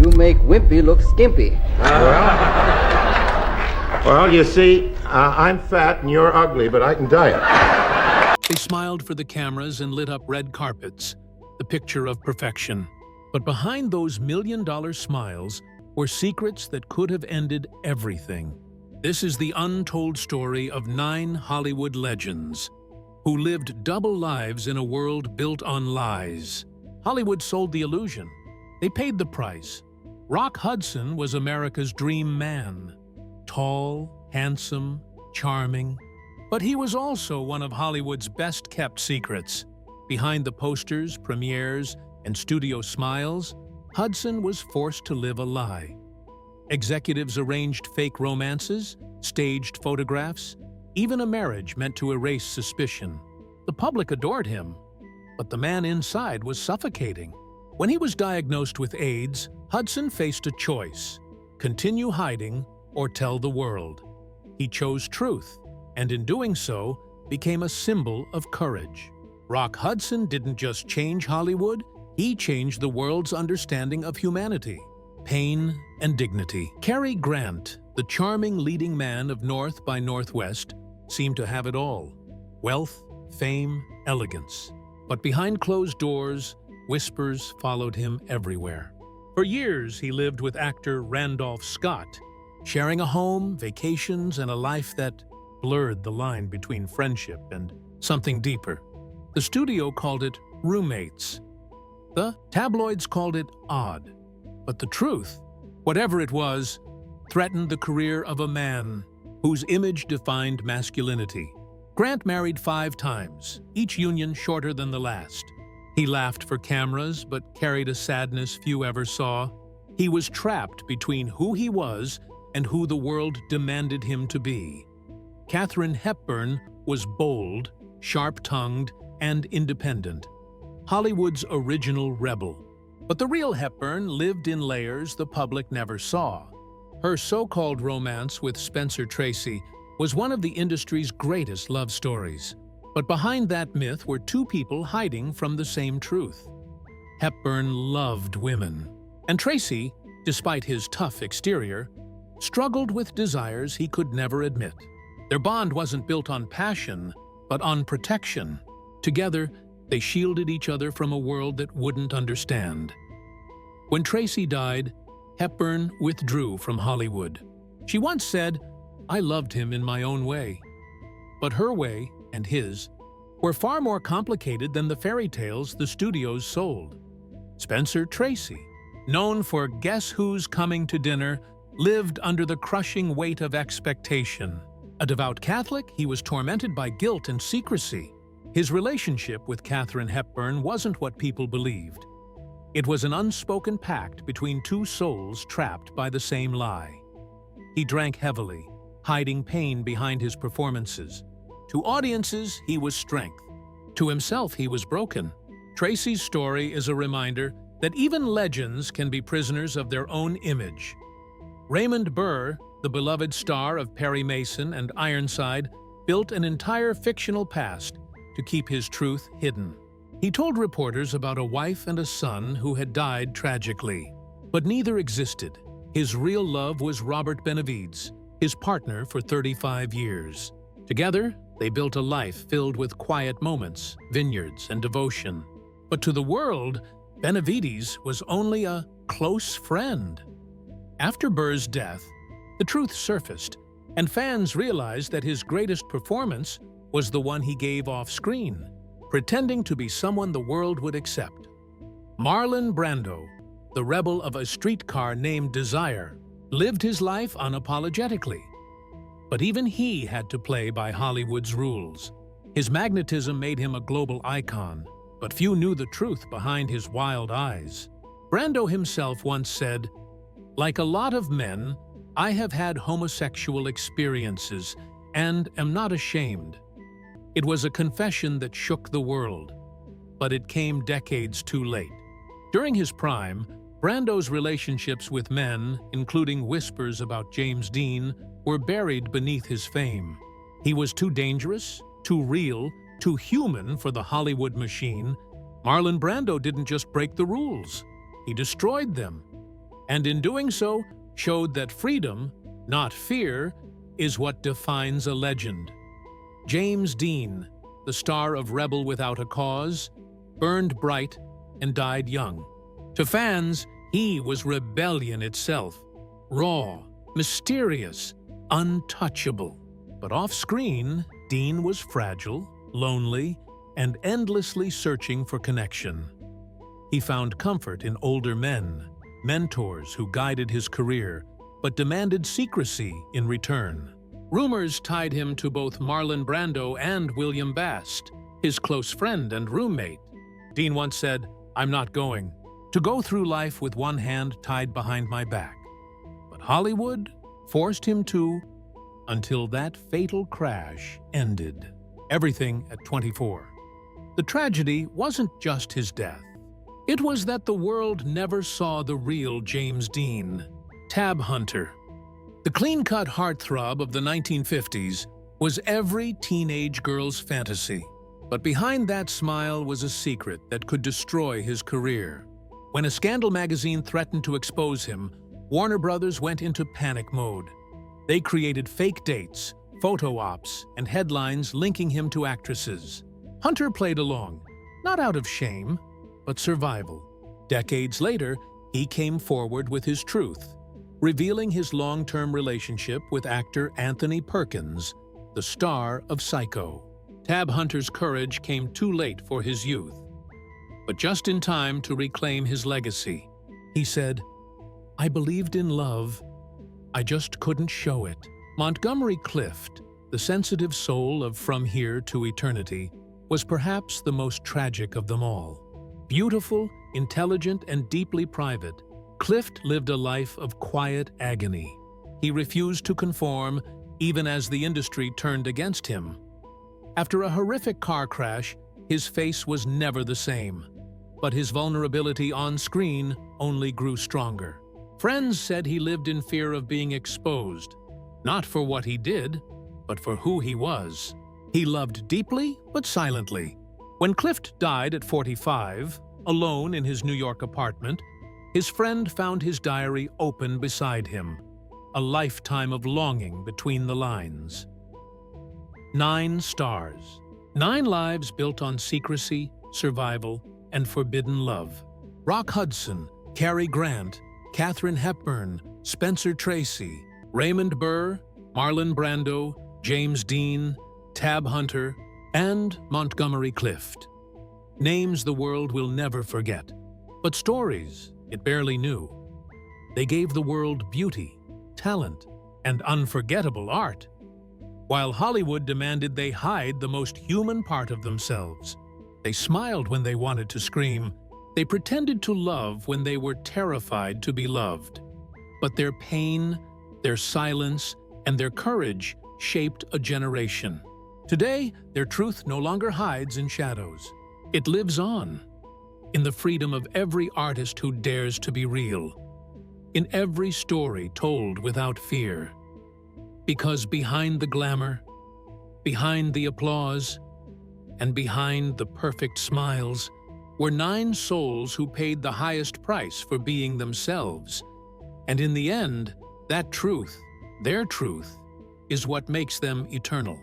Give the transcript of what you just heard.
You make wimpy look skimpy. Well, you see, I'm fat and you're ugly, but I can diet. They smiled for the cameras and lit up red carpets, the picture of perfection. But behind those million-dollar smiles were secrets that could have ended everything. This is the untold story of 9 Hollywood legends who lived double lives in a world built on lies. Hollywood sold the illusion. They paid the price. Rock Hudson was America's dream man. Tall, handsome, charming. But he was also one of Hollywood's best-kept secrets. Behind the posters, premieres, and studio smiles, Hudson was forced to live a lie. Executives arranged fake romances, staged photographs, even a marriage meant to erase suspicion. The public adored him, but the man inside was suffocating. When he was diagnosed with AIDS, Hudson faced a choice: continue hiding or tell the world. He chose truth, and in doing so, became a symbol of courage. Rock Hudson didn't just change Hollywood, he changed the world's understanding of humanity, pain, and dignity. Cary Grant, the charming leading man of North by Northwest, seemed to have it all: wealth, fame, elegance. But behind closed doors, whispers followed him everywhere. For years, he lived with actor Randolph Scott, sharing a home, vacations, and a life that blurred the line between friendship and something deeper. The studio called it roommates. The tabloids called it odd. But the truth, whatever it was, threatened the career of a man whose image defined masculinity. Grant married 5 times, each union shorter than the last. He laughed for cameras, but carried a sadness few ever saw. He was trapped between who he was and who the world demanded him to be. Katharine Hepburn was bold, sharp-tongued, and independent, Hollywood's original rebel. But the real Hepburn lived in layers the public never saw. Her so-called romance with Spencer Tracy was one of the industry's greatest love stories. But behind that myth were 2 people hiding from the same truth. Hepburn loved women, and Tracy, despite his tough exterior, struggled with desires he could never admit. Their bond wasn't built on passion, but on protection. Together, they shielded each other from a world that wouldn't understand. When Tracy died, Hepburn withdrew from Hollywood. She once said, "I loved him in my own way." But her way, and his, were far more complicated than the fairy tales the studios sold. Spencer Tracy, known for Guess Who's Coming to Dinner, lived under the crushing weight of expectation. A devout Catholic, he was tormented by guilt and secrecy. His relationship with Katharine Hepburn wasn't what people believed. It was an unspoken pact between 2 souls trapped by the same lie. He drank heavily, hiding pain behind his performances. To audiences, he was strength. To himself, he was broken. Tracy's story is a reminder that even legends can be prisoners of their own image. Raymond Burr, the beloved star of Perry Mason and Ironside, built an entire fictional past to keep his truth hidden. He told reporters about a wife and a son who had died tragically. But neither existed. His real love was Robert Benavides, his partner for 35 years. Together, they built a life filled with quiet moments, vineyards, and devotion. But to the world, Benavides was only a close friend. After Burr's death, the truth surfaced, and fans realized that his greatest performance was the one he gave off-screen, pretending to be someone the world would accept. Marlon Brando, the rebel of A Streetcar Named Desire, lived his life unapologetically. But even he had to play by Hollywood's rules. His magnetism made him a global icon, but few knew the truth behind his wild eyes. Brando himself once said, "Like a lot of men, I have had homosexual experiences and am not ashamed." It was a confession that shook the world, but it came decades too late. During his prime, Brando's relationships with men, including whispers about James Dean, were buried beneath his fame. He was too dangerous, too real, too human for the Hollywood machine. Marlon Brando didn't just break the rules, he destroyed them. and in doing so, showed that freedom, not fear, is what defines a legend. James Dean, the star of Rebel Without a Cause, burned bright and died young. To fans, he was rebellion itself, raw, mysterious, untouchable. But off-screen, Dean was fragile, lonely, and endlessly searching for connection. He found comfort in older men, mentors who guided his career, but demanded secrecy in return. Rumors tied him to both Marlon Brando and William Bast, his close friend and roommate. Dean once said, "I'm not going to go through life with one hand tied behind my back." But Hollywood forced him to, until that fatal crash ended everything at 24. The tragedy wasn't just his death. It was that the world never saw the real James Dean. Tab Hunter. The clean-cut heartthrob of the 1950s was every teenage girl's fantasy. But behind that smile was a secret that could destroy his career. When a Scandal magazine threatened to expose him, Warner Brothers went into panic mode. They created fake dates, photo ops, and headlines linking him to actresses. Hunter played along, not out of shame, but survival. Decades later, he came forward with his truth, revealing his long-term relationship with actor Anthony Perkins, the star of Psycho. Tab Hunter's courage came too late for his youth, but just in time to reclaim his legacy. He said, "I believed in love, I just couldn't show it." Montgomery Clift, the sensitive soul of From Here to Eternity, was perhaps the most tragic of them all. Beautiful, intelligent, and deeply private, Clift lived a life of quiet agony. He refused to conform, even as the industry turned against him. After a horrific car crash, his face was never the same, but his vulnerability on screen only grew stronger. Friends said he lived in fear of being exposed, not for what he did, but for who he was. He loved deeply, but silently. When Clift died at 45, alone in his New York apartment, his friend found his diary open beside him, a lifetime of longing between the lines. 9 stars. 9 lives built on secrecy, survival, and forbidden love. Rock Hudson, Cary Grant, Katharine Hepburn, Spencer Tracy, Raymond Burr, Marlon Brando, James Dean, Tab Hunter, and Montgomery Clift. Names the world will never forget, but stories it barely knew. They gave the world beauty, talent, and unforgettable art, while Hollywood demanded they hide the most human part of themselves. They smiled when they wanted to scream. They pretended to love when they were terrified to be loved. But their pain, their silence, and their courage shaped a generation. Today, their truth no longer hides in shadows. It lives on, in the freedom of every artist who dares to be real, in every story told without fear. Because behind the glamour, behind the applause, and behind the perfect smiles were 9 souls who paid the highest price for being themselves. And in the end, that truth, their truth, is what makes them eternal.